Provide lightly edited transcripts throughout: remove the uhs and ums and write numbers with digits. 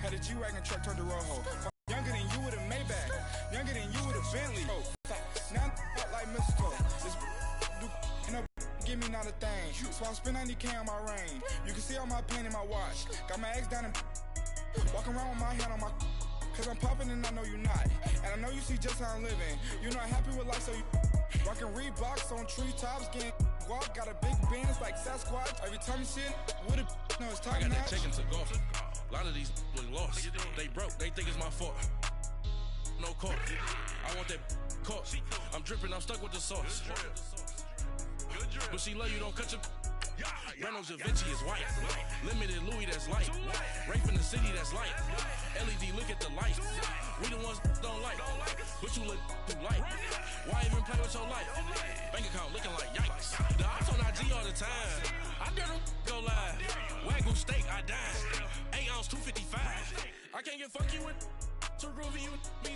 Had a G-Wagon truck turned to Rojo. Younger than you with a Maybach. Younger than you with a Bentley. Now I'm like mistletoe. This give me not a thing. So I spend 90K on my ring. You can see all my pain in my watch. Got my ex down and walking around with my hand on my. Cause I'm popping and I know you're not. And I know you see just how I'm living. You're not happy with life, so you rockin' Reeboks on treetops, getting guap. Got a big band, it's like Sasquatch. Every time you see it, with it, no, it's top notch. I got that chicken to golf. A lot of these was lost. They broke, they think it's my fault. No call. I want that caught. I'm dripping, I'm stuck with the sauce. But she love you, don't cut your. Reynolds Da Vinci is white. Limited Louis, that's light. Rape in the city, that's light. LED, look at the lights. We the ones don't like. But you look through light. Why even play with your life? Bank account looking like yikes. The ops on IG all the time. I dare them go live. Wagyu steak, I dine. 8 ounce, 255. I can't get fuck you with too groovy you me.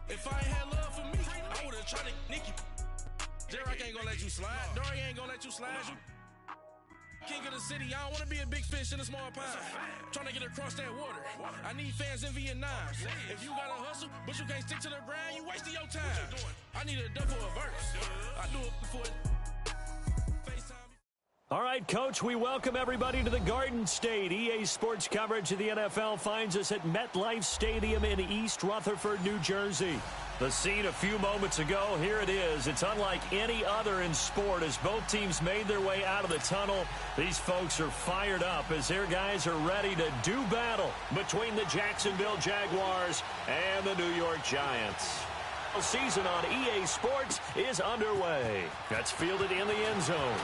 If I ain't had love for me, I would've tried to nick you. Derek ain't gonna let you slide. Dory ain't gonna let you slide. You king of the city, I don't wanna be a big fish in a small pond. Trying to get across that water. I need fans in Vietnam. If you gotta hustle, but you can't stick to the grind, you wasting your time. I need a double a verse. I do it before FaceTime. All right, Coach, we welcome everybody to the Garden State. EA Sports coverage of the NFL finds us at MetLife Stadium in East Rutherford, New Jersey. The scene a few moments ago, here it is. It's unlike any other in sport as both teams made their way out of the tunnel. These folks are fired up as their guys are ready to do battle between the Jacksonville Jaguars and the New York Giants. The season on EA Sports is underway. That's fielded in the end zone.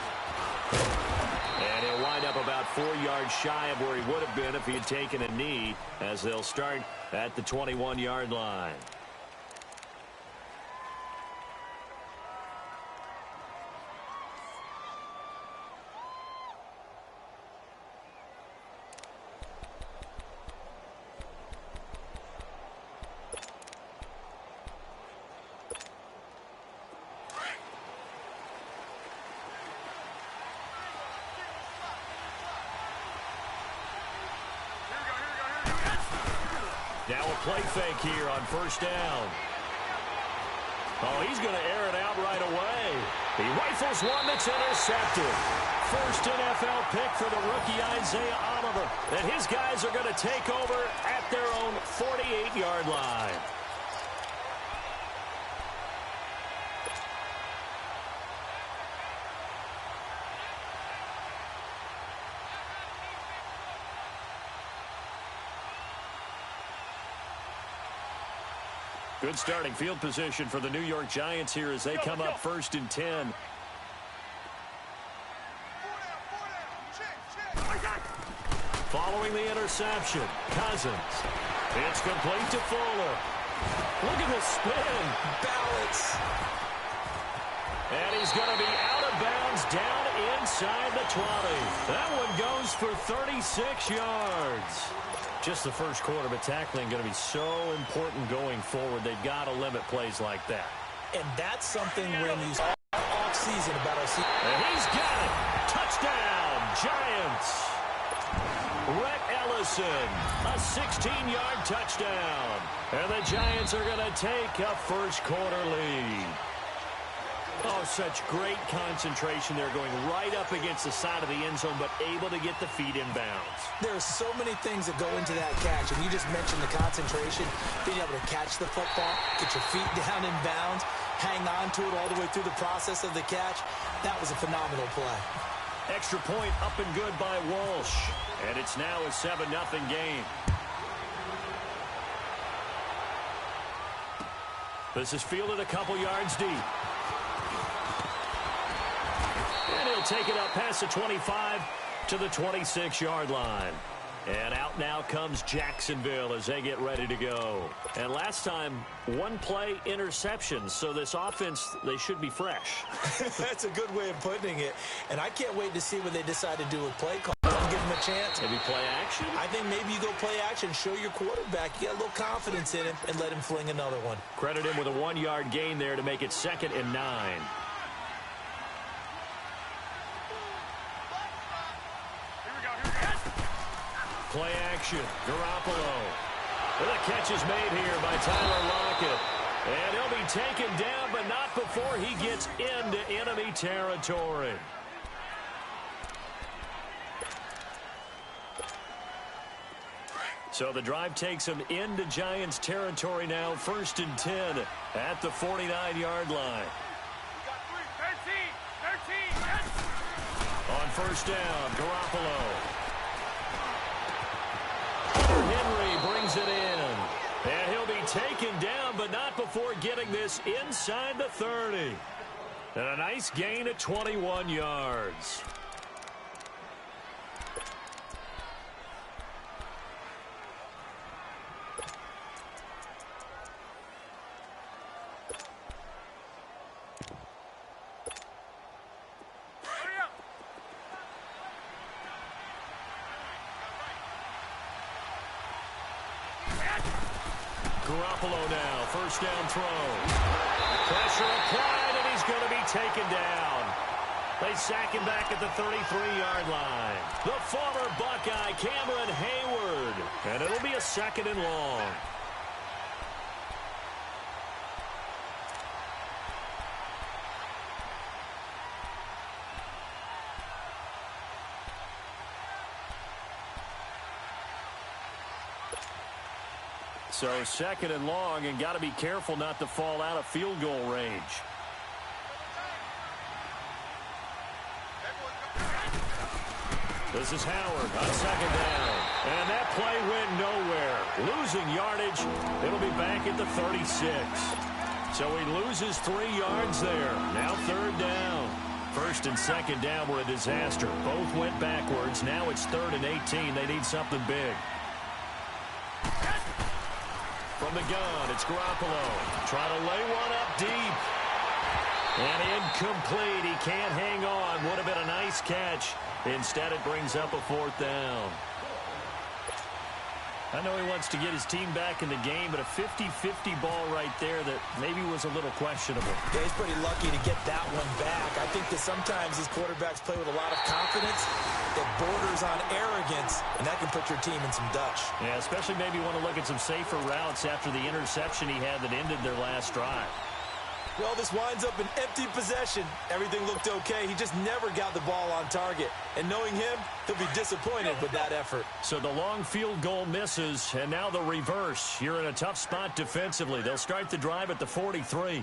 And he'll wind up about 4 yards shy of where he would have been if he had taken a knee, as they'll start at the 21-yard line. Now a play fake here on first down. Oh, he's going to air it out right away. He rifles one that's intercepted. First NFL pick for the rookie Isaiah Oliver. And his guys are going to take over at their own 48-yard line. Good starting field position for the New York Giants here as they come up 1st and 10. Following the interception, Cousins. It's complete to Fuller. Look at the spin. Balance. And he's going to be out of bounds down inside the 20. That one goes for 36 yards. Just the first quarter, but tackling going to be so important going forward. They've got to limit plays like that. And that's something when you off season about our season. And he's got it. Touchdown, Giants. Rhett Ellison, a 16-yard touchdown. And the Giants are going to take a first quarter lead. Oh, such great concentration. They're going right up against the side of the end zone, but able to get the feet in bounds. There are so many things that go into that catch, and you just mentioned the concentration, being able to catch the football, get your feet down in bounds, hang on to it all the way through the process of the catch. That was a phenomenal play. Extra point up and good by Walsh, and it's now a 7-0 game. This is fielded a couple yards deep. And he'll take it up past the 25 to the 26-yard line. And out now comes Jacksonville as they get ready to go. And last time, one play interception. So this offense, they should be fresh. That's a good way of putting it. And I can't wait to see what they decide to do with play call. Give them a chance. Maybe play action? I think maybe you go play action, show your quarterback. You got a little confidence in him, and let him fling another one. Credit him with a 1-yard gain there to make it 2nd and 9. Play action. Garoppolo. Well, the catch is made here by Tyler Lockett. And he'll be taken down, but not before he gets into enemy territory. So the drive takes him into Giants territory now, 1st and 10 at the 49-yard line. On first down, Garoppolo. Henry brings it in. And he'll be taken down, but not before getting this inside the 30. And a nice gain at 21 yards. Garoppolo now, first down throw. Pressure applied, and he's going to be taken down. They sack him back at the 33-yard line. The former Buckeye, Cameron Hayward. And it'll be a 2nd and long. So 2nd and long, and got to be careful not to fall out of field goal range. This is Howard on 2nd down. And that play went nowhere. Losing yardage. It'll be back at the 36. So he loses 3 yards there. Now 3rd down. 1st and 2nd down were a disaster. Both went backwards. Now it's 3rd and 18. They need something big. From the gun, it's Garoppolo. Trying to lay one up deep. And incomplete. He can't hang on. Would have been a nice catch. Instead, it brings up a 4th down. I know he wants to get his team back in the game, but a 50-50 ball right there that maybe was a little questionable. Yeah, he's pretty lucky to get that one back. I think that sometimes these quarterbacks play with a lot of confidence that borders on arrogance, and that can put your team in some dutch. Yeah, especially maybe want to look at some safer routes after the interception he had that ended their last drive. Well, this winds up an empty possession. Everything looked okay. He just never got the ball on target. And knowing him, he'll be disappointed with that effort. So the long field goal misses, and now the reverse. You're in a tough spot defensively. They'll start the drive at the 43.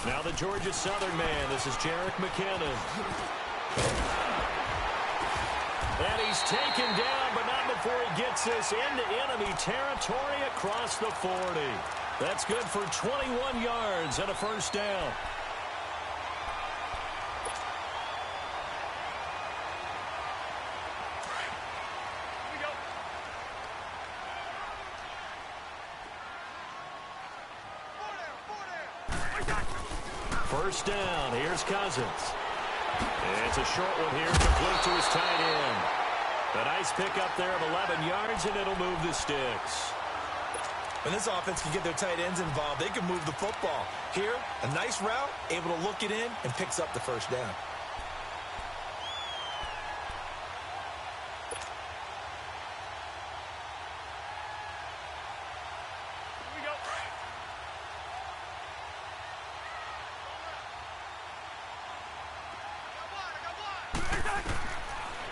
Now the Georgia Southern man. This is Jerick McKinnon. And he's taken down, but not before he gets this into enemy territory across the 40. That's good for 21 yards and a 1st down. First down. Here's Cousins. It's a short one here, complete to his tight end. A nice pickup there of 11 yards, and it'll move the sticks. When this offense can get their tight ends involved, they can move the football. Here, a nice route, able to look it in, and picks up the 1st down.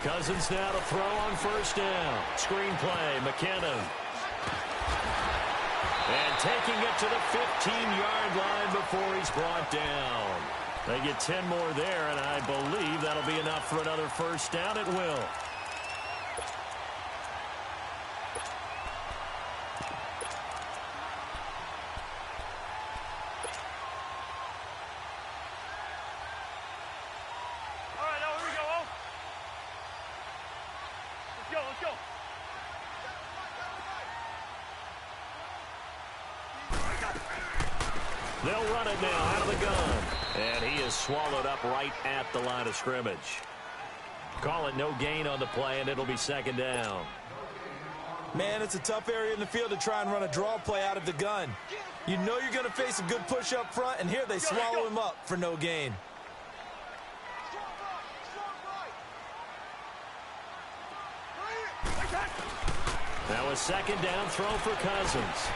Cousins now to throw on 1st down. Screen play, McKinnon. And taking it to the 15-yard line before he's brought down. They get 10 more there, and I believe that'll be enough for another 1st down. It will. They'll run it now out of the gun. And he is swallowed up right at the line of scrimmage. Call it no gain on the play, and it'll be 2nd down. Man, it's a tough area in the field to try and run a draw play out of the gun. You know you're going to face a good push up front, and here they swallow him up for no gain. Now a second down throw for Cousins.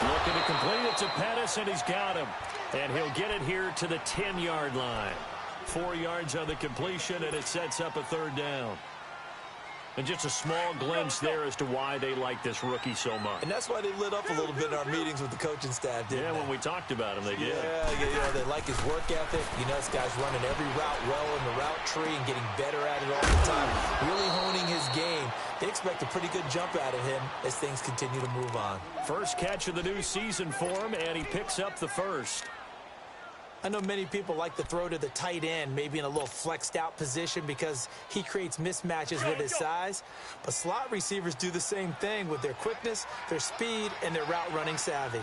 Looking to complete it to Pettis, and he's got him. And he'll get it here to the 10-yard line. 4 yards on the completion, and it sets up a third down. And just a small glimpse there as to why they like this rookie so much. And that's why they lit up a little bit in our meetings with the coaching staff, didn't they? When we talked about him, they did. Yeah, they like his work ethic. You know, this guy's running every route well in the route tree and getting better at it all the time. Really honing his game. They expect a pretty good jump out of him as things continue to move on. First catch of the new season for him, and he picks up the first. I know many people like to throw to the tight end, maybe in a little flexed out position because he creates mismatches with his size. But slot receivers do the same thing with their quickness, their speed, and their route running savvy.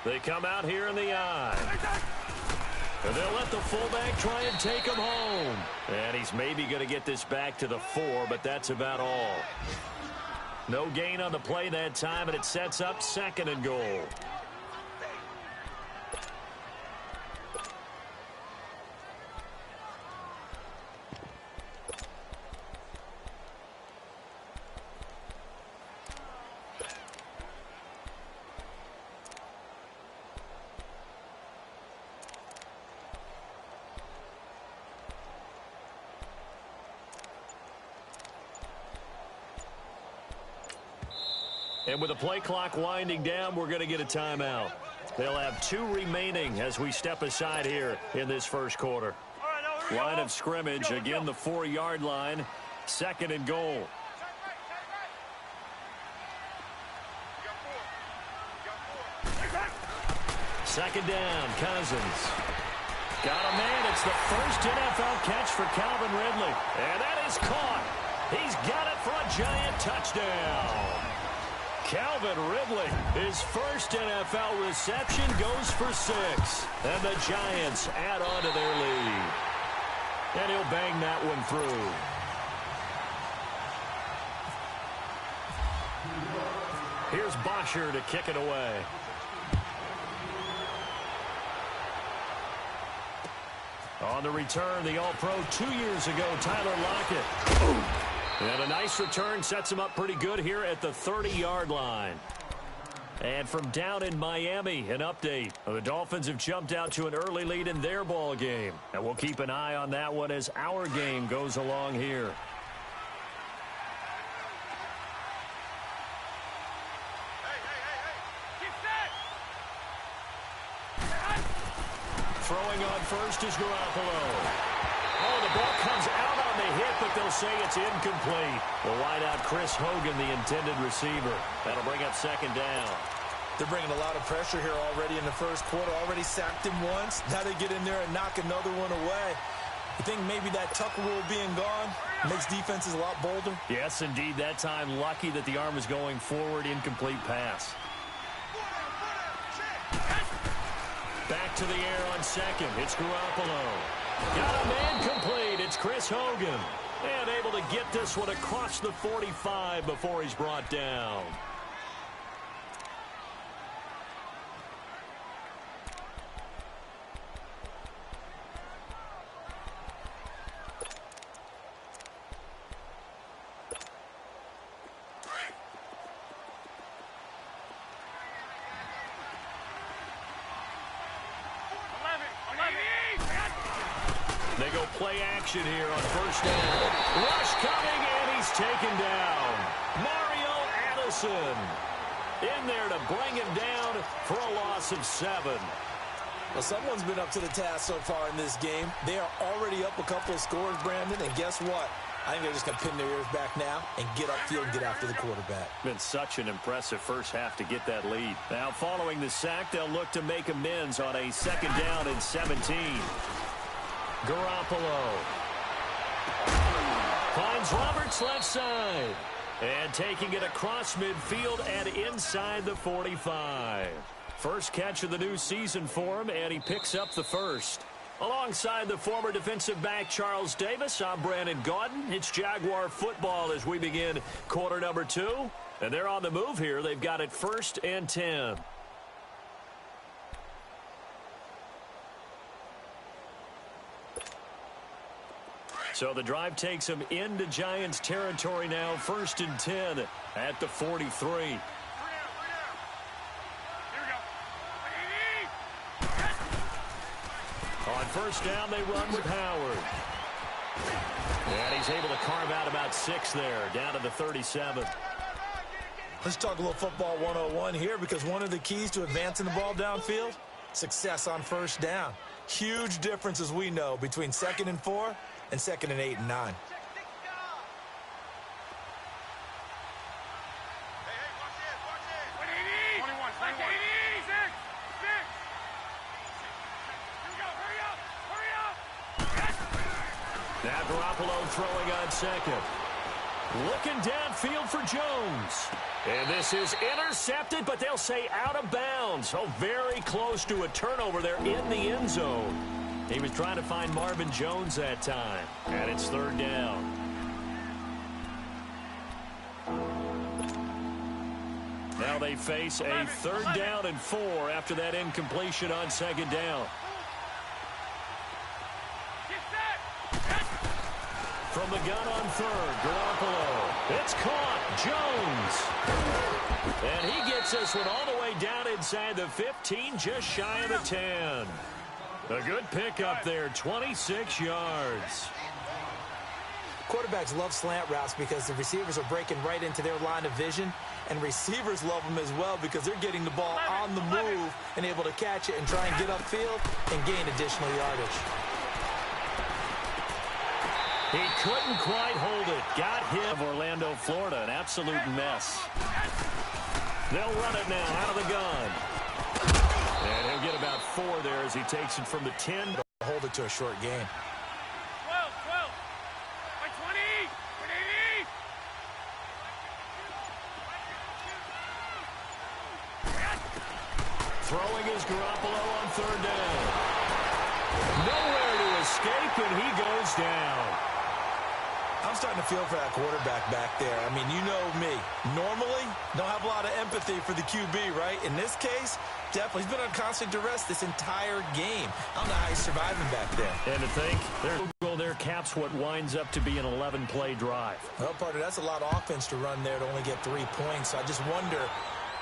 They come out here in the eye. And they'll let the fullback try and take him home. And he's maybe going to get this back to the 4, but that's about all. No gain on the play that time, and it sets up 2nd and goal. And with the play clock winding down, we're going to get a timeout. They'll have 2 remaining as we step aside here in this first quarter. Line of scrimmage, again the 4-yard line, 2nd and goal. Second down, Cousins. Got a man. It's the first NFL catch for Calvin Ridley. And that is caught. He's got it for a giant touchdown. Calvin Ridley, his first NFL reception, goes for 6. And the Giants add on to their lead. And he'll bang that one through. Here's Bosher to kick it away. On the return, the All-Pro 2 years ago, Tyler Lockett. And a nice return sets him up pretty good here at the 30-yard line. And from down in Miami, an update. The Dolphins have jumped out to an early lead in their ball game. And we'll keep an eye on that one as our game goes along here. Throwing on first is Garoppolo. Oh, the ball comes out on the hit, but they'll say it's incomplete. The wideout, Chris Hogan, the intended receiver. That'll bring up 2nd down. They're bringing a lot of pressure here already in the first quarter. Already sacked him once. Now they get in there and knock another one away. You think maybe that Tucker rule being gone makes defenses a lot bolder? Yes, indeed. That time, lucky that the arm was going forward. Incomplete pass. Back to the air on 2nd. It's Garoppolo. Got a man complete. It's Chris Hogan. And able to get this one across the 45 before he's brought down. They go play action here on first down. Rush coming, and he's taken down. Mario Addison in there to bring him down for a loss of 7. Well, someone's been up to the task so far in this game. They are already up a couple of scores, Brandon, and guess what? I think they're just going to pin their ears back now and get upfield and get after the quarterback. Been such an impressive first half to get that lead. Now, following the sack, they'll look to make amends on a 2nd down and 17. Garoppolo finds Roberts left side. And taking it across midfield and inside the 45. First catch of the new season for him, and he picks up the first. Alongside the former defensive back Charles Davis, I'm Brandon Gaudin. It's Jaguar football as we begin quarter number 2. And they're on the move here. They've got it 1st and 10. So the drive takes them into Giants territory now. 1st and 10 at the 43. On 1st down, they run with Howard. And he's able to carve out about 6 there, down to the 37. Let's talk a little football 101 here, because one of the keys to advancing the ball downfield, success on 1st down. Huge difference, as we know, between 2nd and 4 and 2nd and 8 and 9. Now Garoppolo throwing on 2nd. Looking downfield for Jones. And this is intercepted, but they'll say out of bounds. Oh, very close to a turnover there in the end zone. He was trying to find Marvin Jones that time. And it's 3rd down. Now they face a 3rd down and 4 after that incompletion on 2nd down. From the gun on 3rd, Garoppolo. It's caught. Jones. And he gets this one all the way down inside the 15, just shy of the 10. A good pickup there, 26 yards. Quarterbacks love slant routes because the receivers are breaking right into their line of vision, and receivers love them as well because they're getting the ball on the move and able to catch it and try and get upfield and gain additional yardage. He couldn't quite hold it. Got him. Orlando, Florida, an absolute mess. They'll run it now out of the gun. And he'll get about 4 there as he takes it from the 10. Hold it to a short game. 12, by 20, 80. Throwing is Garoppolo on 3rd down. Nowhere to escape, and he goes down. I'm starting to feel for that quarterback back there. I mean, you know me. Normally, don't have a lot of empathy for the QB, right? In this case, definitely. He's been on constant duress this entire game. I don't know how he's surviving back there. And to think, their goal there caps what winds up to be an 11-play drive. Well, partner, that's a lot of offense to run there to only get 3 points. So I just wonder,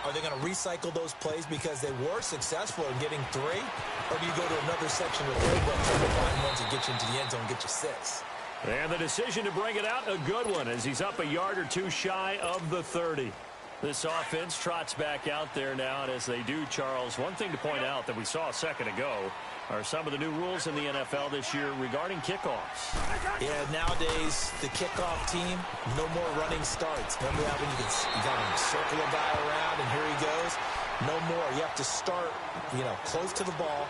are they going to recycle those plays because they were successful in getting 3? Or do you go to another section of the playbook to find ones that get you into the end zone and get you 6? And the decision to bring it out, a good one, as he's up a yard or 2 shy of the 30. This offense trots back out there now, and as they do, Charles, one thing to point out that we saw a second ago are some of the new rules in the NFL this year regarding kickoffs. Yeah, nowadays, the kickoff team, no more running starts. Remember that when you got to circle a guy around, and here he goes? No more. You have to start, close to the ball.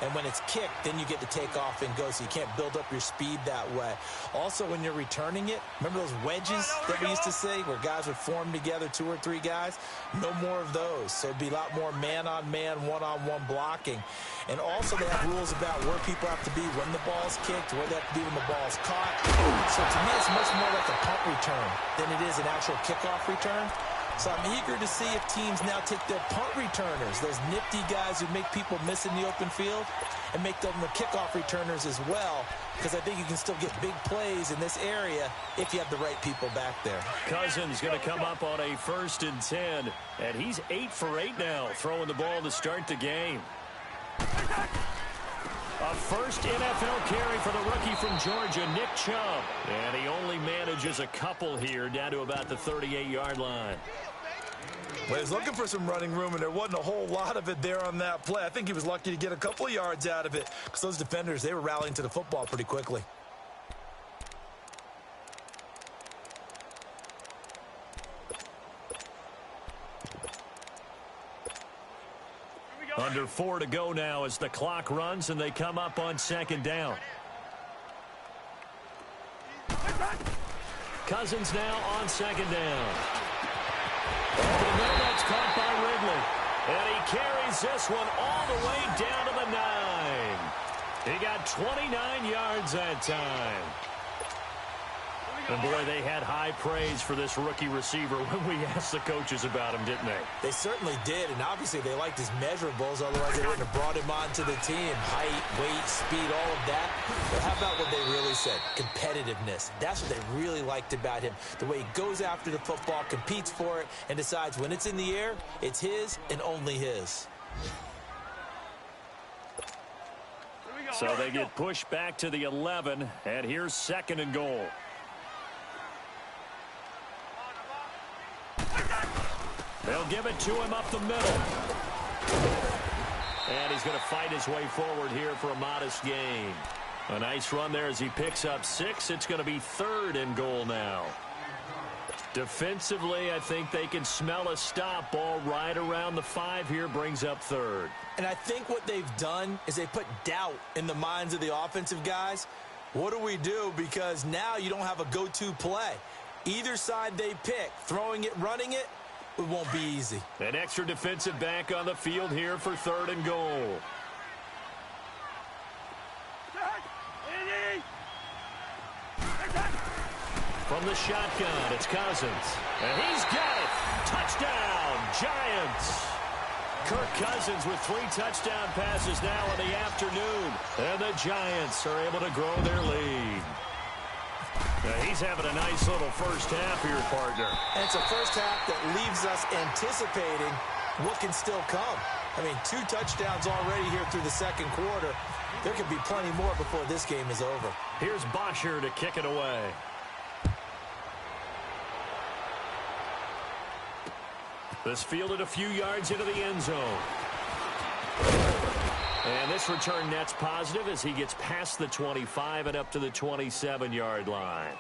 And when it's kicked, then you get to take off and go, so you can't build up your speed that way. Also, when you're returning it, remember those wedges that we used to say where guys would form together, 2 or 3 guys? No more of those. So it'd be a lot more man-on-man, one-on-one blocking. And also they have rules about where people have to be when the ball's kicked, where they have to be when the ball's caught. So to me, it's much more like a punt return than it is an actual kickoff return. So I'm eager to see if teams now take their punt returners, those nifty guys who make people miss in the open field, and make them the kickoff returners as well, because I think you can still get big plays in this area if you have the right people back there. Cousins going to come up on a 1st and 10, and he's 8 for 8 now, throwing the ball to start the game. A first NFL carry for the rookie from Georgia, Nick Chubb. And he only manages a couple here, down to about the 38-yard line. Well, he's looking for some running room, and there wasn't a whole lot of it there on that play. I think he was lucky to get a couple of yards out of it, because those defenders, they were rallying to the football pretty quickly. Under 4 to go now as the clock runs, and they come up on 2nd down. Cousins now on 2nd down. Over the middle, that's caught by Ridley. And he carries this one all the way down to the 9. He got 29 yards that time. And boy, they had high praise for this rookie receiver when we asked the coaches about him, didn't they? They certainly did, and obviously they liked his measurables, otherwise they wouldn't have brought him onto the team. Height, weight, speed, all of that. But how about what they really said? Competitiveness. That's what they really liked about him. The way he goes after the football, competes for it, and decides when it's in the air, it's his and only his. So they get pushed back to the 11, and here's 2nd and goal. They'll give it to him up the middle. And he's going to fight his way forward here for a modest gain. A nice run there as he picks up 6. It's going to be 3rd and goal now. Defensively, I think they can smell a stop. Ball right around the 5 here, brings up 3rd. And I think what they've done is they put doubt in the minds of the offensive guys. What do we do? Because now you don't have a go-to play. Either side they pick, throwing it, running it, it won't be easy. An extra defensive back on the field here for 3rd and goal. From the shotgun, it's Cousins. And he's got it. Touchdown, Giants. Kirk Cousins with 3 touchdown passes now in the afternoon. And the Giants are able to grow their lead. Now he's having a nice little first half here, partner. And it's a first half that leaves us anticipating what can still come. I mean, 2 touchdowns already here through the 2nd quarter. There could be plenty more before this game is over. Here's Bosher to kick it away. This fielded a few yards into the end zone. And this return net's positive as he gets past the 25 and up to the 27-yard line.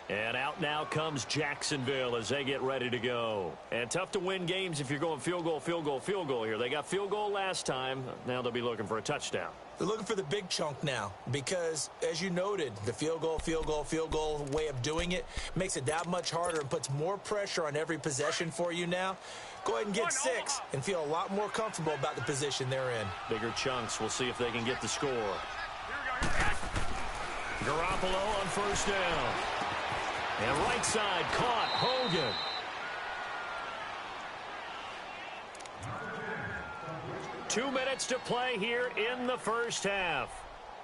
And out now comes Jacksonville as they get ready to go. And tough to win games if you're going field goal, field goal, field goal here. They got field goal last time. Now they'll be looking for a touchdown. They're looking for the big chunk now because, as you noted, the field goal way of doing it makes it that much harder and puts more pressure on every possession for you now. Go ahead and get 6 and feel a lot more comfortable about the position they're in. Bigger chunks. We'll see if they can get the score. Garoppolo on first down. And right side caught. Hogan. Two minutes to play here in the first half.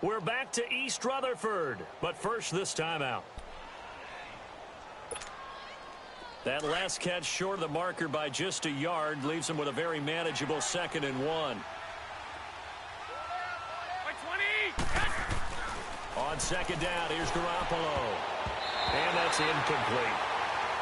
We're back to East Rutherford, but first this timeout. That last catch short of the marker by just a yard leaves him with a very manageable 2nd and 1. On 2nd down, here's Garoppolo. And that's incomplete.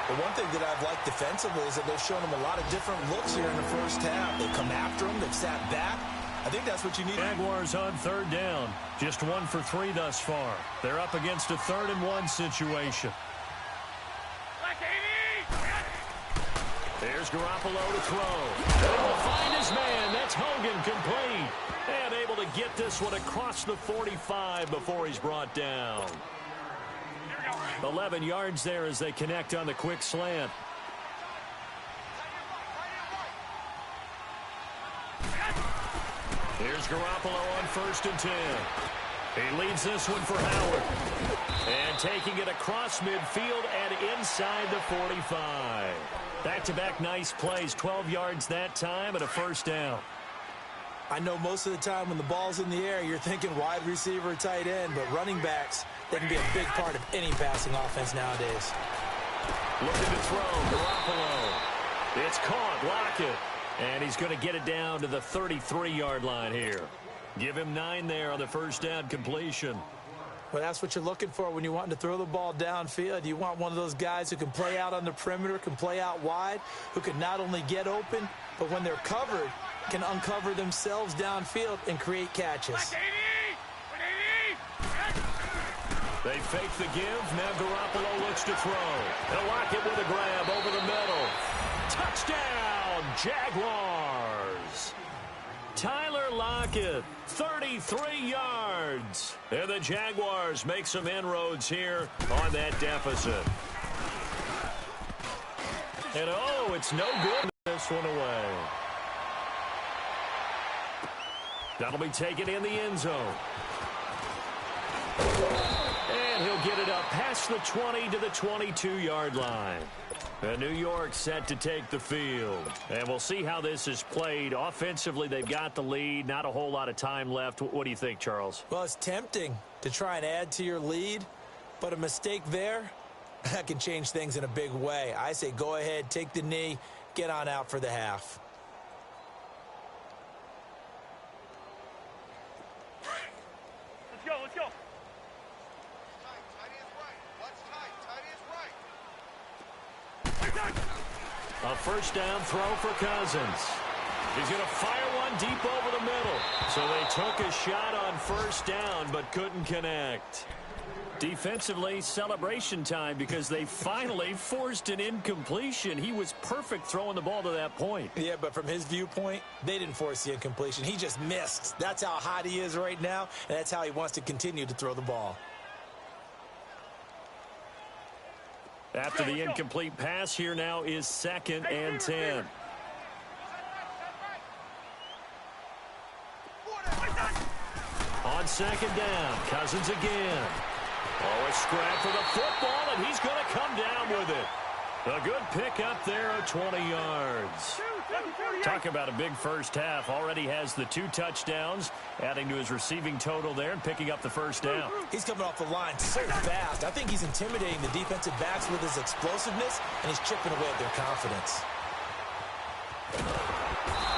The one thing that I've liked defensively is that they've shown him a lot of different looks here in the first half. They've come after him. They've sat back. I think that's what you need. Jaguars on 3rd down. Just 1 for 3 thus far. They're up against a 3rd and 1 situation. There's Garoppolo to throw. And he will find his man. That's Hogan, complete. And able to get this one across the 45 before he's brought down. 11 yards there as they connect on the quick slant. Here's Garoppolo on 1st and 10. He leads this one for Howard. And taking it across midfield and inside the 45. Back-to-back nice plays, 12 yards that time and a first down. I know most of the time when the ball's in the air, you're thinking wide receiver, tight end, but running backs, they can be a big part of any passing offense nowadays. Looking to throw, Garoppolo. It's caught, Lockett. And he's going to get it down to the 33-yard line here. Give him 9 there on the first down completion. Well, that's what you're looking for when you're wanting to throw the ball downfield. You want one of those guys who can play out on the perimeter, can play out wide, who can not only get open, but when they're covered, can uncover themselves downfield and create catches. They fake the give. Now Garoppolo looks to throw. They'll lock it with a grab over the middle. Touchdown, Jaguars. Tyler Lockett, 33 yards. And the Jaguars make some inroads here on that deficit. And oh, it's no good. This one away. That'll be taken in the end zone. And he'll get it up past the 20 to the 22-yard line. And New York set to take the field. And we'll see how this is played. Offensively, they've got the lead. Not a whole lot of time left. What do you think, Charles? Well, it's tempting to try and add to your lead, but a mistake there, that can change things in a big way. I say go ahead, take the knee, get on out for the half. Let's go, let's go. A first down throw for Cousins. He's going to fire one deep over the middle. So they took a shot on first down but couldn't connect. Defensively, celebration time because they finally forced an incompletion. He was perfect throwing the ball to that point. Yeah, but from his viewpoint, they didn't force the incompletion. He just missed. That's how hot he is right now, and that's how he wants to continue to throw the ball. After the incomplete pass, here now is 2nd and 10. On 2nd down, Cousins again. Oh, a scrap for the football, and he's going to come down with it. A good pickup there of 20 yards. Talk about a big first half. Already has the 2 touchdowns, adding to his receiving total there and picking up the first down. He's coming off the line so fast. I think he's intimidating the defensive backs with his explosiveness, and he's chipping away at their confidence.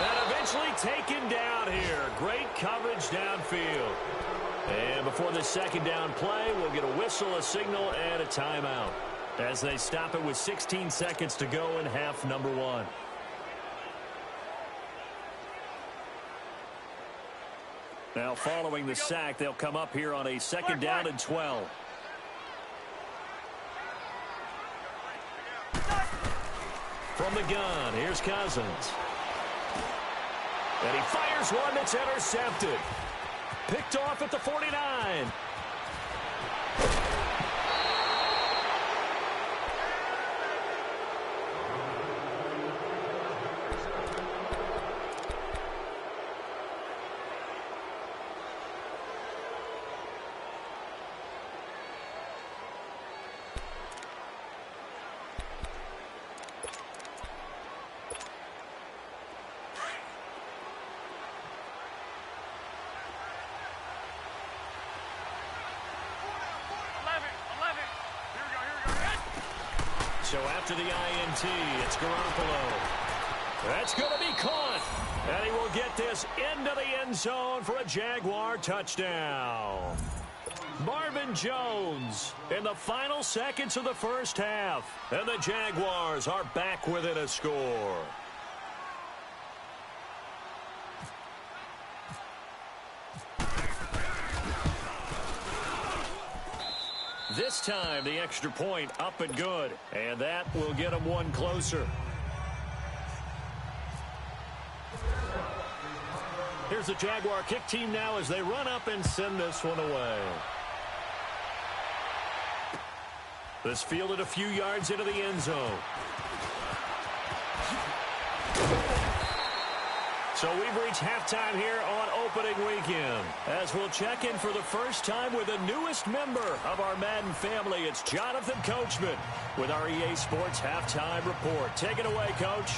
And eventually taken down here. Great coverage downfield. And before the 2nd down play, we'll get a whistle, a signal, and a timeout as they stop it with 16 seconds to go in half number 1. Now following the sack, they'll come up here on a 2nd down and 12. From the gun, here's Cousins. And he fires one that's intercepted. Picked off at the 49. So after the INT, it's Garoppolo. That's going to be caught. And he will get this into the end zone for a Jaguar touchdown. Marvin Jones in the final seconds of the first half. And the Jaguars are back within a score. This time, the extra point up and good. And that will get them one closer. Here's the Jaguar kick team now as they run up and send this one away. This fielded a few yards into the end zone. So we've reached halftime here on opening weekend. As we'll check in for the first time with the newest member of our Madden family. It's Jonathan Coachman with our EA Sports Halftime Report. Take it away, Coach.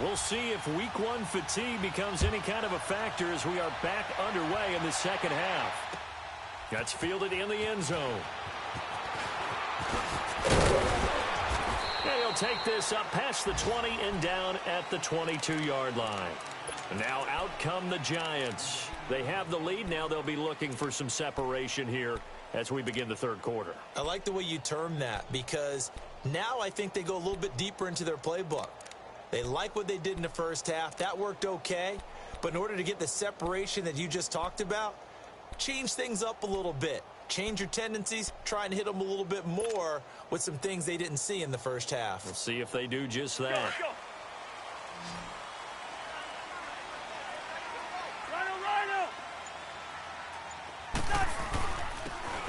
We'll see if week 1 fatigue becomes any kind of a factor as we are back underway in the second half. That's fielded in the end zone. And he'll take this up past the 20 and down at the 22-yard line. Now out come the Giants. They have the lead. Now they'll be looking for some separation here as we begin the third quarter. I like the way you term that because now I think they go a little bit deeper into their playbook. They like what they did in the first half. That worked okay. But in order to get the separation that you just talked about, change things up a little bit. Change your tendencies. Try and hit them a little bit more with some things they didn't see in the first half. We'll see if they do just that.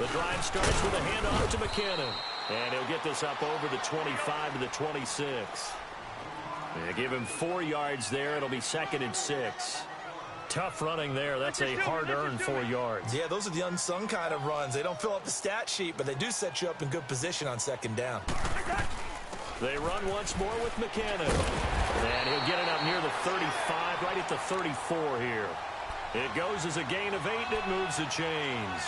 The drive starts with a handoff to McKinnon. And he'll get this up over the 25 to the 26. They give him 4 yards there. It'll be 2nd and 6. Tough running there. That's a hard-earned 4 yards. Yeah, those are the unsung kind of runs. They don't fill up the stat sheet, but they do set you up in good position on 2nd down. They run once more with McKinnon. And he'll get it up near the 35, right at the 34 here. It goes as a gain of 8, and it moves the chains.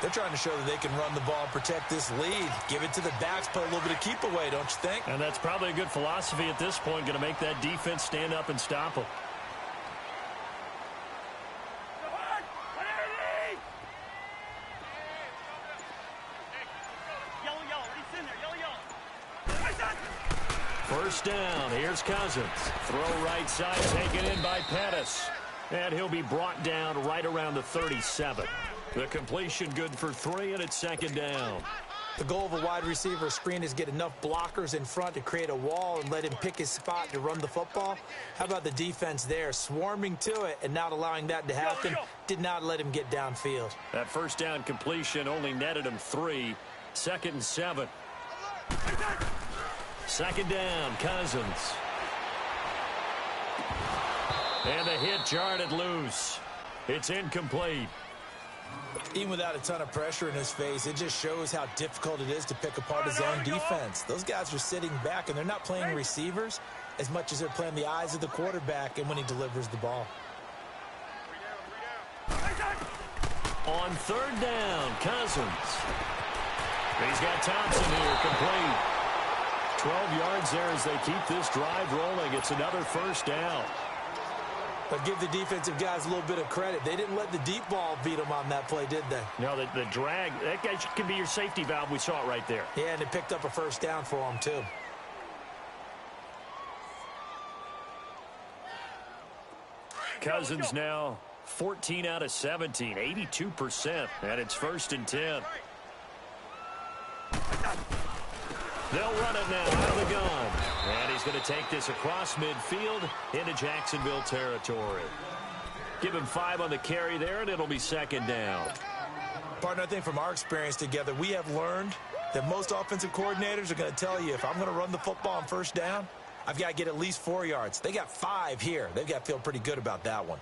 They're trying to show that they can run the ball and protect this lead. Give it to the backs, put a little bit of keep away, don't you think? And that's probably a good philosophy at this point, going to make that defense stand up and stop them. First down, here's Cousins. Throw right side, taken in by Pettis. And he'll be brought down right around the 37. The completion good for 3, and it's 2nd down. The goal of a wide receiver screen is get enough blockers in front to create a wall and let him pick his spot to run the football. How about the defense there, swarming to it and not allowing that to happen? Did not let him get downfield. That first down completion only netted him 3. 2nd and 7. 2nd down, Cousins. And the hit jarred it loose. It's incomplete. Even without a ton of pressure in his face, it just shows how difficult it is to pick apart his own defense. Those guys are sitting back, and they're not playing receivers as much as they're playing the eyes of the quarterback and when he delivers the ball. On 3rd down, Cousins. He's got Thompson here, complete. 12 yards there as they keep this drive rolling. It's another first down. But give the defensive guys a little bit of credit. They didn't let the deep ball beat them on that play, did they? No, the drag, that guy can be your safety valve. We saw it right there. Yeah, and it picked up a first down for them, too. Cousins now 14 out of 17, 82%, and it's 1st and 10. They'll run it now out of the gun. And he's going to take this across midfield into Jacksonville territory. Give him 5 on the carry there, and it'll be 2nd down. Partner, I think from our experience together, we have learned that most offensive coordinators are going to tell you, if I'm going to run the football on 1st down, I've got to get at least 4 yards. They got 5 here. They've got to feel pretty good about that one.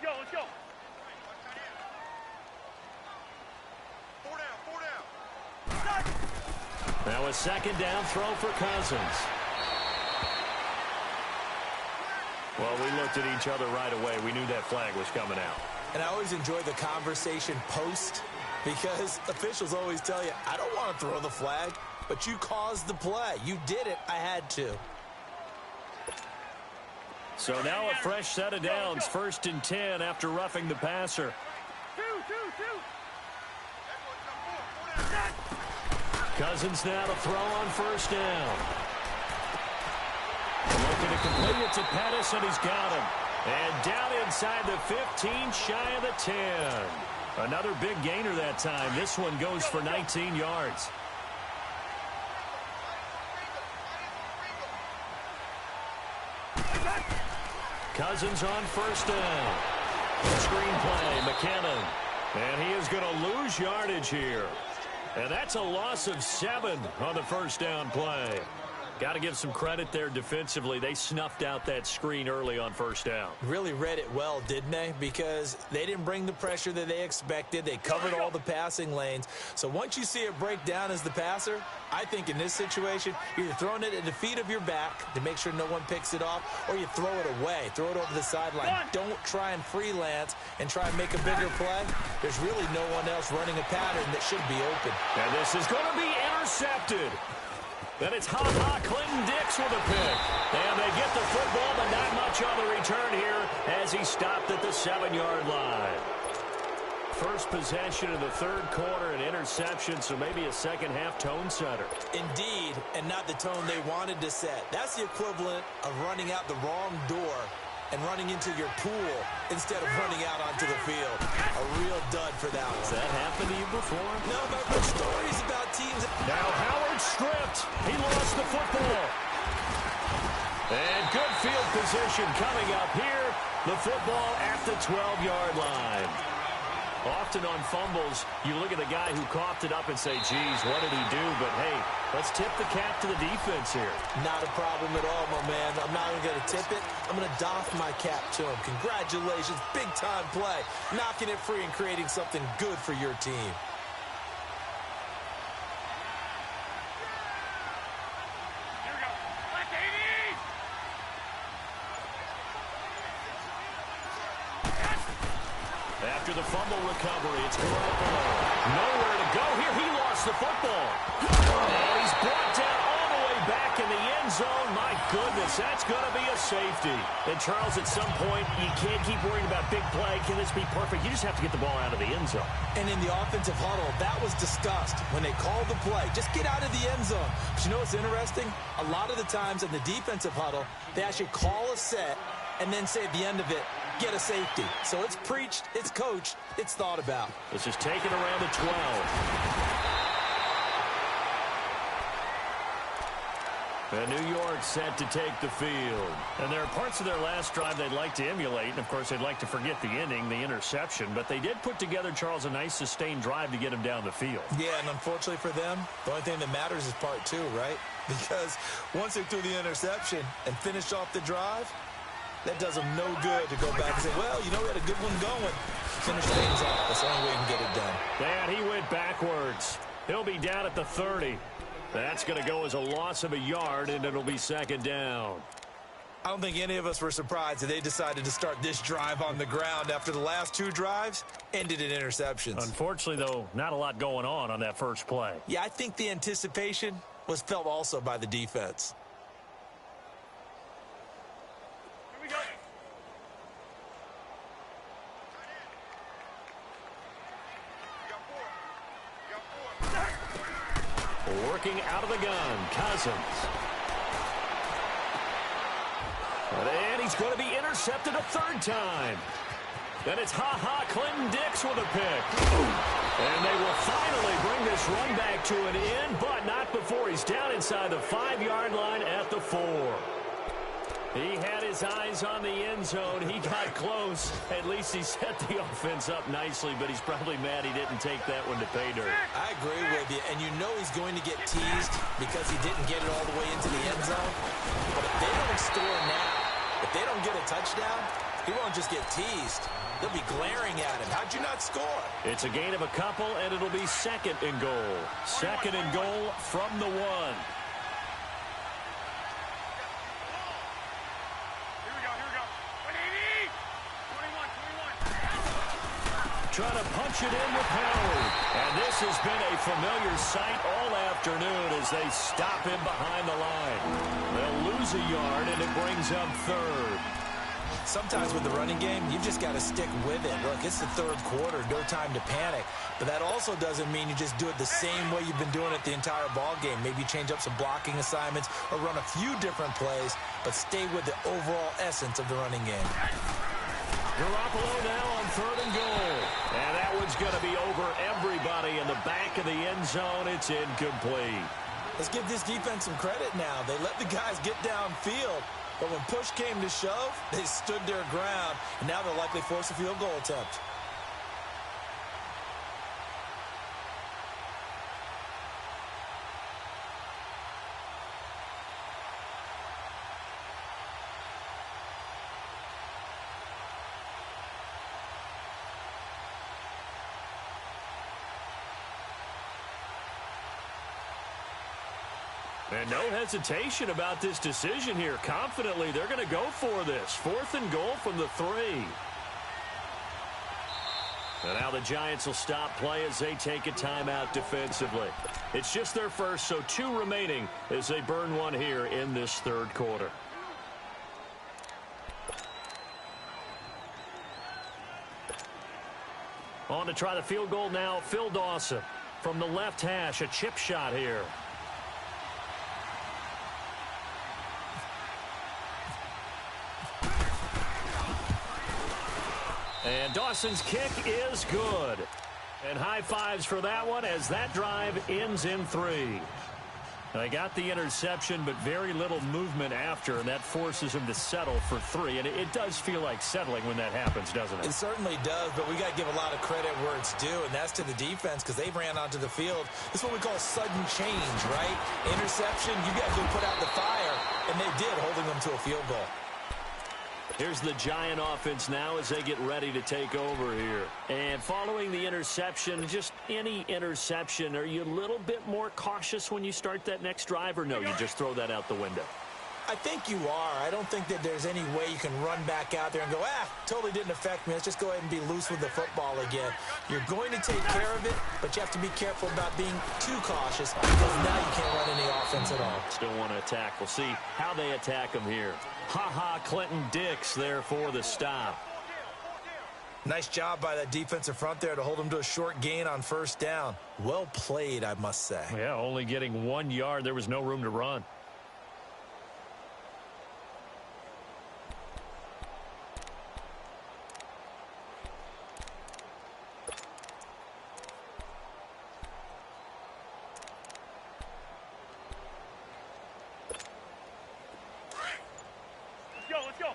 Let's go. Now a 2nd down throw for Cousins. Well, we looked at each other right away. We knew that flag was coming out. And I always enjoy the conversation post because officials always tell you, I don't want to throw the flag, but you caused the play. You did it. I had to. So now a fresh set of downs, 1st and 10 after roughing the passer. Cousins now to throw on 1st down. Looking to complete it to Pettis, and he's got him. And down inside the 15, shy of the 10. Another big gainer that time. This one goes for 19 yards. Cousins on 1st down. Screenplay, McKinnon. And he is going to lose yardage here. And that's a loss of 7 on the 1st down play. Got to give some credit there defensively. They snuffed out that screen early on 1st down. Really read it well, didn't they? Because they didn't bring the pressure that they expected. They covered all the passing lanes. So once you see it break down as the passer, I think in this situation, you're either throwing it at the feet of your back to make sure no one picks it off, or you throw it away. Throw it over the sideline. Don't try and freelance and try and make a bigger play. There's really no one else running a pattern that should be open. And this is going to be intercepted. Then it's Clinton Dix with a pick. And they get the football, but not much on the return here as he stopped at the 7-yard line. First possession of the 3rd quarter, an interception, so maybe a second-half tone setter. Indeed, and not the tone they wanted to set. That's the equivalent of running out the wrong door and running into your pool instead of running out onto the field. A real dud for that one. Has that happened to you before? No, but I've heard stories about teams. Now Howard stripped. He lost the football. And good field position coming up here. The football at the 12-yard line. Often on fumbles, you look at the guy who coughed it up and say, geez, what did he do? But, hey, let's tip the cap to the defense here. Not a problem at all, my man. I'm not even going to tip it. I'm going to doff my cap to him. Congratulations. Big-time play. Knocking it free and creating something good for your team. After the fumble recovery, it's Garoppolo. Nowhere to go here. He lost the football. And he's brought down all the way back in the end zone. My goodness, that's going to be a safety. And, Charles, at some point, you can't keep worrying about big play. Can this be perfect? You just have to get the ball out of the end zone. And in the offensive huddle, that was discussed when they called the play. Just get out of the end zone. But you know what's interesting? A lot of the times in the defensive huddle, they actually call a set and then say at the end of it, get a safety. So it's preached, it's coached, it's thought about. This is taken around the 12. And New York set to take the field. And there are parts of their last drive they'd like to emulate. And, of course, they'd like to forget the ending, the interception. But they did put together, Charles, a nice sustained drive to get him down the field. Yeah, and unfortunately for them, the only thing that matters is part two, right? Because once they threw the interception and finished off the drive, that does them no good to go back and say, well, you know, we had a good one going. Finish things off. That's the only way you can get it done. And he went backwards. He'll be down at the 30. That's going to go as a loss of a yard, and it'll be second down. I don't think any of us were surprised that they decided to start this drive on the ground after the last two drives ended in interceptions. Unfortunately, though, not a lot going on that first play. Yeah, I think the anticipation was felt also by the defense. Working out of the gun, Cousins. And he's going to be intercepted a third time. Then it's Clinton Dix with a pick. And they will finally bring this run back to an end, but not before he's down inside the 5-yard line at the 4. He had his eyes on the end zone. He got close. At least he set the offense up nicely, but he's probably mad he didn't take that one to pay dirt. I agree with you, and you know he's going to get teased because he didn't get it all the way into the end zone. But if they don't score now, if they don't get a touchdown, he won't just get teased. They'll be glaring at him. How'd you not score? It's a gain of a couple, and it'll be second and goal. Second and goal from the 1. Trying to punch it in with Howard. And this has been a familiar sight all afternoon as they stop him behind the line. They'll lose a yard, and it brings up third. Sometimes with the running game, you've just got to stick with it. Look, it's the third quarter, no time to panic. But that also doesn't mean you just do it the same way you've been doing it the entire ball game. Maybe change up some blocking assignments or run a few different plays, but stay with the overall essence of the running game. Garoppolo now on third and goal. And that one's going to be over everybody in the back of the end zone. It's incomplete. Let's give this defense some credit now. They let the guys get downfield, but when push came to shove, they stood their ground, and now they'll likely force a field goal attempt. And no hesitation about this decision here. Confidently, they're going to go for this. 4th and goal from the 3. And now the Giants will stop play as they take a timeout defensively. It's just their first, so 2 remaining as they burn one here in this third quarter. On to try the field goal now, Phil Dawson. From the left hash, a chip shot here. And Dawson's kick is good. And high fives for that one as that drive ends in 3. They got the interception, but very little movement after, and that forces him to settle for 3. And it does feel like settling when that happens, doesn't it? It certainly does, but we got to give a lot of credit where it's due, and that's to the defense because they ran onto the field. This is what we call sudden change, right? Interception, you got to go put out the fire, and they did, holding them to a field goal. Here's the Giant offense now as they get ready to take over here. And following the interception, just any interception, are you a little bit more cautious when you start that next drive, or no, you just throw that out the window? I think you are. I don't think that there's any way you can run back out there and go, totally didn't affect me. Let's just go ahead and be loose with the football again. You're going to take care of it, but you have to be careful about being too cautious because now you can't run any offense at all. Still want to attack. We'll see how they attack them here. Clinton Dix there for the stop. Nice job by that defensive front there to hold him to a short gain on first down. Well played, I must say. Yeah, only getting 1 yard. There was no room to run. Let's go.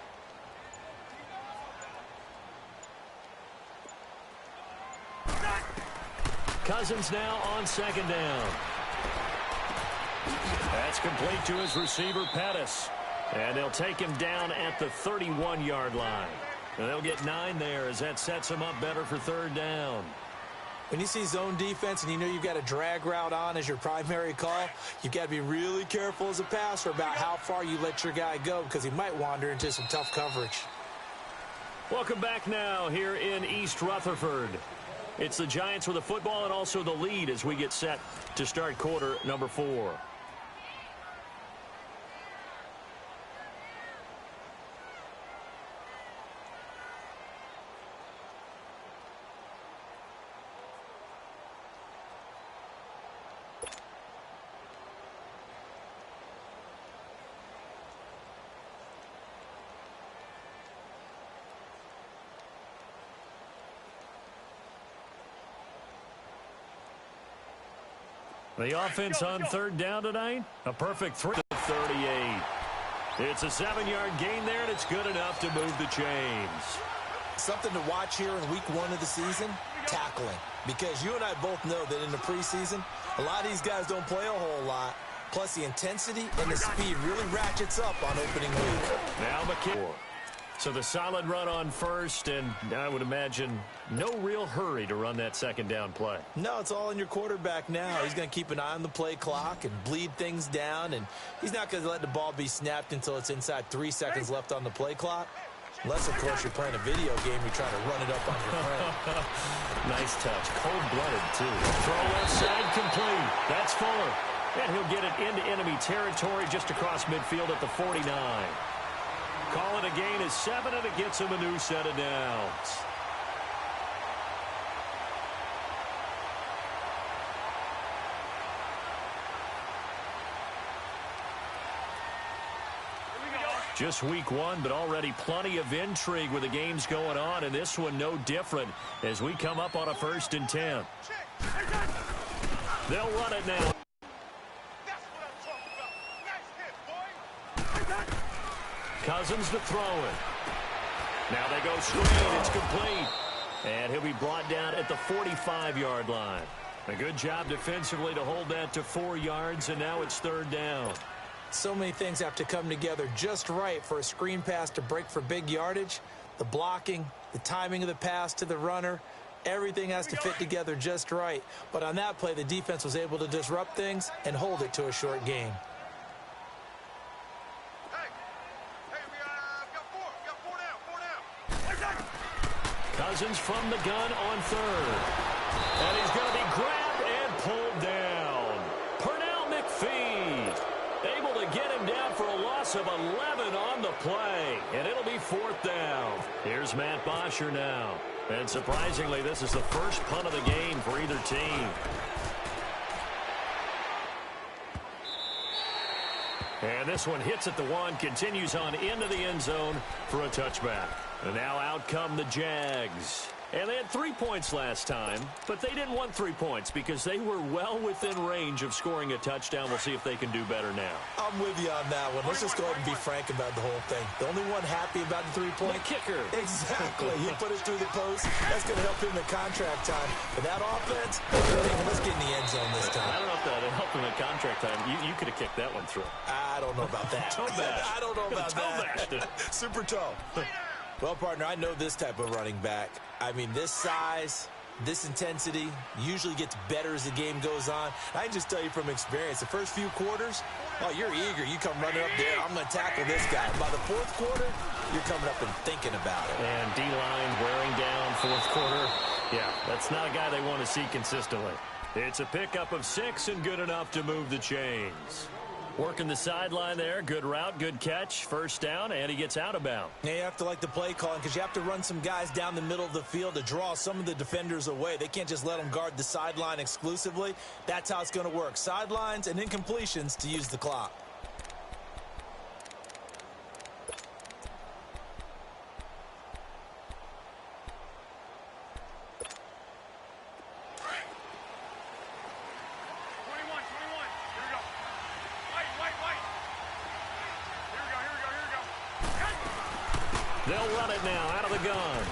Cousins now on second down. That's complete to his receiver, Pettis. And they'll take him down at the 31-yard line. And they'll get 9 there as that sets him up better for third down. When you see zone defense and you know you've got a drag route on as your primary call, you've got to be really careful as a passer about how far you let your guy go because he might wander into some tough coverage. Welcome back now here in East Rutherford. It's the Giants with the football and also the lead as we get set to start quarter number 4. The offense on third down tonight, a perfect 3 to 38. It's a 7-yard gain there, and it's good enough to move the chains. Something to watch here in week 1 of the season, tackling. Because you and I both know that in the preseason, a lot of these guys don't play a whole lot. Plus, the intensity and the speed really ratchets up on opening week. Now McKinney. So the solid run on first, and I would imagine no real hurry to run that second down play. No, it's all in your quarterback now. He's going to keep an eye on the play clock and bleed things down, and he's not going to let the ball be snapped until it's inside 3 seconds left on the play clock. Unless, of course, you're playing a video game, you're trying to run it up on your friend. Nice touch. Cold-blooded, too. Throw left side complete. That's Fuller. And he'll get it into enemy territory just across midfield at the 49. Call it a gain of 7, and it gets him a new set of downs. Just week 1, but already plenty of intrigue with the games going on, and this one no different as we come up on a 1st and 10. They'll run it now. Cousins to throw it. Now they go straight. It's complete. And he'll be brought down at the 45-yard line. A good job defensively to hold that to 4 yards, and now it's third down. So many things have to come together just right for a screen pass to break for big yardage. The blocking, the timing of the pass to the runner, everything has to fit together just right. But on that play, the defense was able to disrupt things and hold it to a short gain. Cousins from the gun on third. And he's going to be grabbed and pulled down. Pernell McPhee able to get him down for a loss of 11 on the play. And it'll be 4th down. Here's Matt Bosher now. And surprisingly, this is the first punt of the game for either team. And this one hits at the 1, continues on into the end zone for a touchback. And now out come the Jags. And they had 3 points last time, but they didn't want 3 points because they were well within range of scoring a touchdown. We'll see if they can do better now. I'm with you on that one. Let's just go ahead and be frank about the whole thing. The only one happy about the 3-point kicker. Exactly. He put it through the post. That's going to help him in contract time. But that offense, let's get in the end zone this time. I don't know if that helped him in contract time. You could have kicked that one through. I don't know about that. Toe bash. I don't know about that. Super toe. Well, partner, I know this type of running back. I mean, this size, this intensity usually gets better as the game goes on. I can just tell you from experience, the first few quarters, oh, you're eager. You come running up there, I'm going to tackle this guy. By the fourth quarter, you're coming up and thinking about it. And D-line wearing down fourth quarter. Yeah, that's not a guy they want to see consistently. It's a pickup of 6 and good enough to move the chains. Working the sideline there. Good route, good catch. First down, and he gets out of bounds. Yeah, you have to like the play calling because you have to run some guys down the middle of the field to draw some of the defenders away. They can't just let them guard the sideline exclusively. That's how it's going to work. Sidelines and incompletions to use the clock. They'll run it now out of the gun.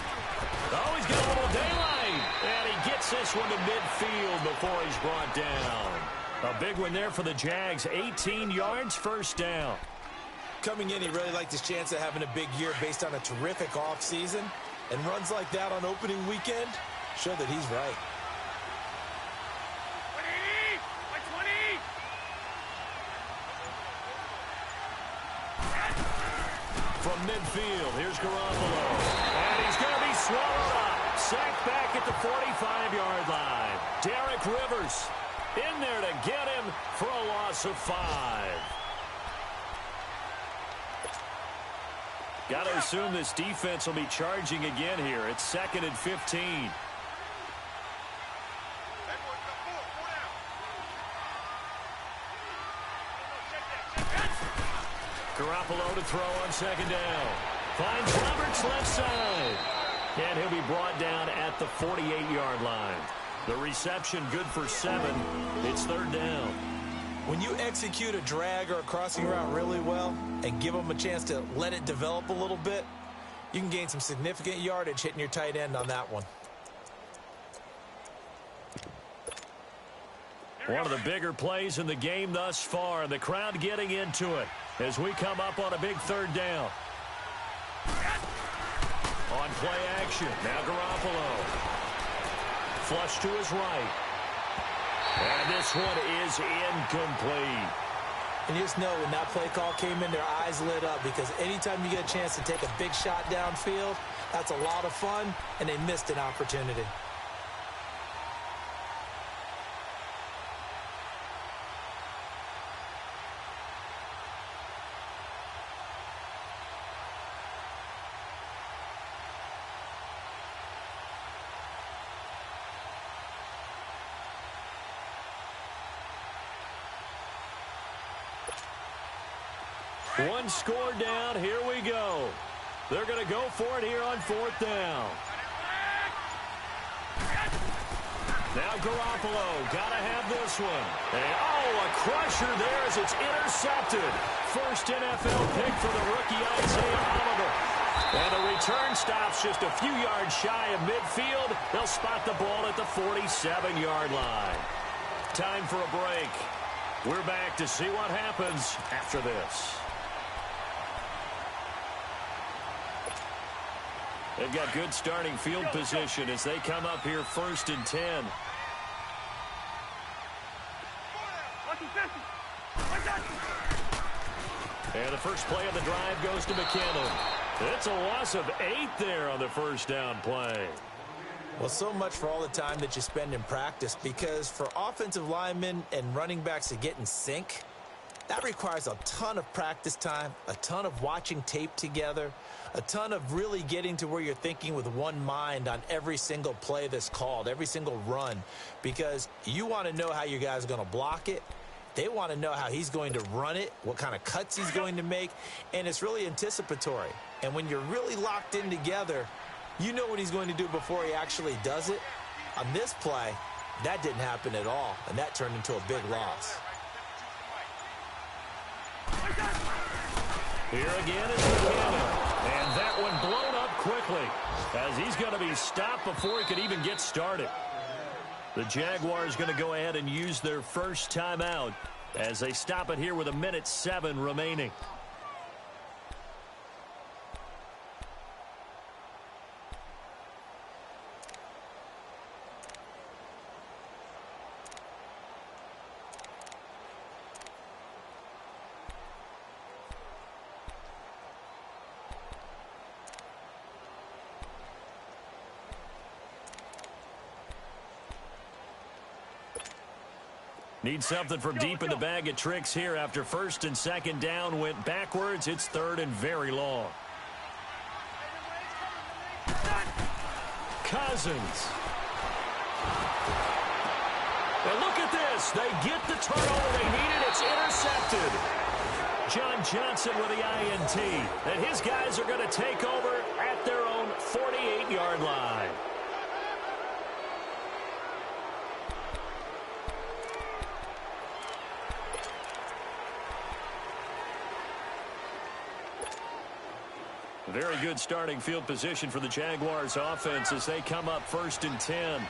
Oh, he's got a little daylight. And he gets this one to midfield before he's brought down. A big one there for the Jags. 18 yards, first down. Coming in, he really liked his chance of having a big year based on a terrific offseason. And runs like that on opening weekend show that he's right. From midfield, here's Garoppolo. And he's going to be swallowed up. Sacked back at the 45-yard line. Derek Rivers in there to get him for a loss of 5. Got to assume this defense will be charging again here. It's 2nd and 15. Garoppolo to throw on 2nd down. Finds Roberts left side. And he'll be brought down at the 48-yard line. The reception good for 7. It's 3rd down. When you execute a drag or a crossing route really well and give them a chance to let it develop a little bit, you can gain some significant yardage hitting your tight end on that one. One of the bigger plays in the game thus far, and the crowd getting into it as we come up on a big 3rd down. On play action, now Garoppolo. Flush to his right. And this one is incomplete. And you just know when that play call came in, their eyes lit up because anytime you get a chance to take a big shot downfield, that's a lot of fun, and they missed an opportunity. One score down. Here we go. They're going to go for it here on 4th down. Now Garoppolo. Got to have this one. And, a crusher there as it's intercepted. First NFL pick for the rookie Isaiah Oliver. And the return stops just a few yards shy of midfield. They'll spot the ball at the 47-yard line. Time for a break. We're back to see what happens after this. They've got good starting field position as they come up here 1st and 10. And the first play of the drive goes to McKinnon. It's a loss of 8 there on the first down play. Well, so much for all the time that you spend in practice, because for offensive linemen and running backs to get in sync, that requires a ton of practice time, a ton of watching tape together, a ton of really getting to where you're thinking with one mind on every single play that's called, every single run, because you want to know how your guy's going to block it. They want to know how he's going to run it, what kind of cuts he's going to make, and it's really anticipatory. And when you're really locked in together, You know what he's going to do before he actually does it. On this play, that didn't happen at all, and that turned into a big loss. Here again is McKinnon. And that one blown up quickly as he's going to be stopped before he could even get started. The Jaguars going to go ahead and use their first timeout as they stop it here with 1:07 remaining. Need something from deep in the bag of tricks here after first and second down went backwards. It's third and very long. Cousins. And look at this. They get the turnover they needed. It's intercepted. John Johnson with the INT. And his guys are going to take over at their own 48-yard line. Very good starting field position for the Jaguars offense as they come up first and 10.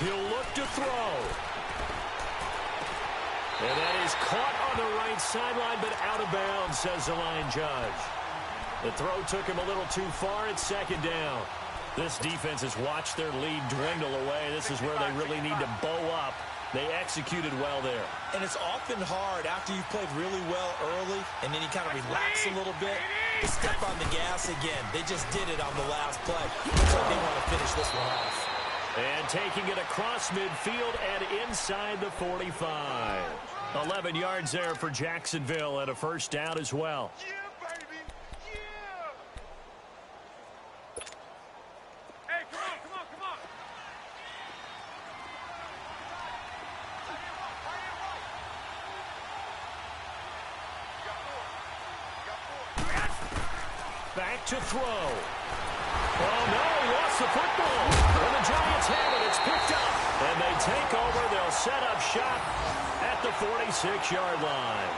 He'll look to throw. And that is caught on the right sideline, but out of bounds, says the line judge. The throw took him a little too far. It's second down. This defense has watched their lead dwindle away. This is where they really need to bow up. They executed well there. And it's often hard after you've played really well early and then you kind of relax a little bit to step on the gas again. They just did it on the last play. Looks like they want to finish this one off. And taking it across midfield and inside the 45. 11 yards there for Jacksonville and a first down as well. Yeah, baby. Yeah. Hey, come on, come on, come on. Back to throw. Oh, no, he lost the football. And the Giants have it. It's picked up. And they take over. They'll set up shop at the 46-yard line.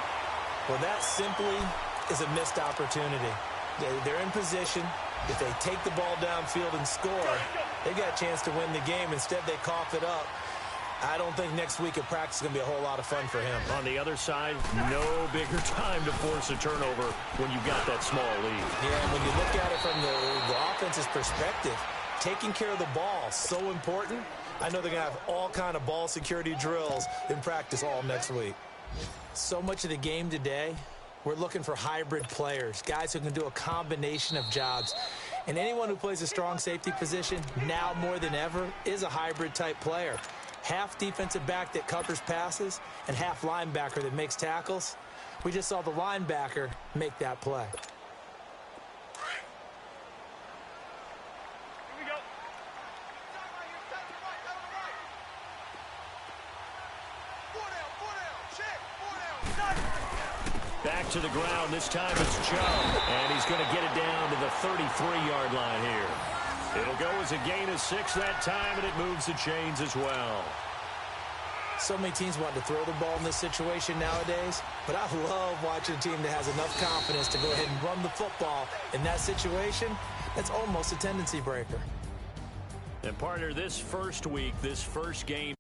Well, that simply is a missed opportunity. They're in position. If they take the ball downfield and score, they got a chance to win the game. Instead, they cough it up. I don't think next week at practice is going to be a whole lot of fun for him. On the other side, no bigger time to force a turnover when you've got that small lead. Yeah, and when you look at it from the offense's perspective, taking care of the ball, so important. I know they're going to have all kind of ball security drills in practice all next week. So much of the game today, we're looking for hybrid players, guys who can do a combination of jobs. And anyone who plays a strong safety position, now more than ever, is a hybrid type player. Half defensive back that covers passes and half linebacker that makes tackles. We just saw the linebacker make that play. Here we go. Back to the ground. This time it's Chubb. And he's going to get it down to the 33-yard line here. It'll go as a gain of 6 that time, and it moves the chains as well. So many teams want to throw the ball in this situation nowadays, but I love watching a team that has enough confidence to go ahead and run the football in that situation. That's almost a tendency breaker. And partner, this first week, this first game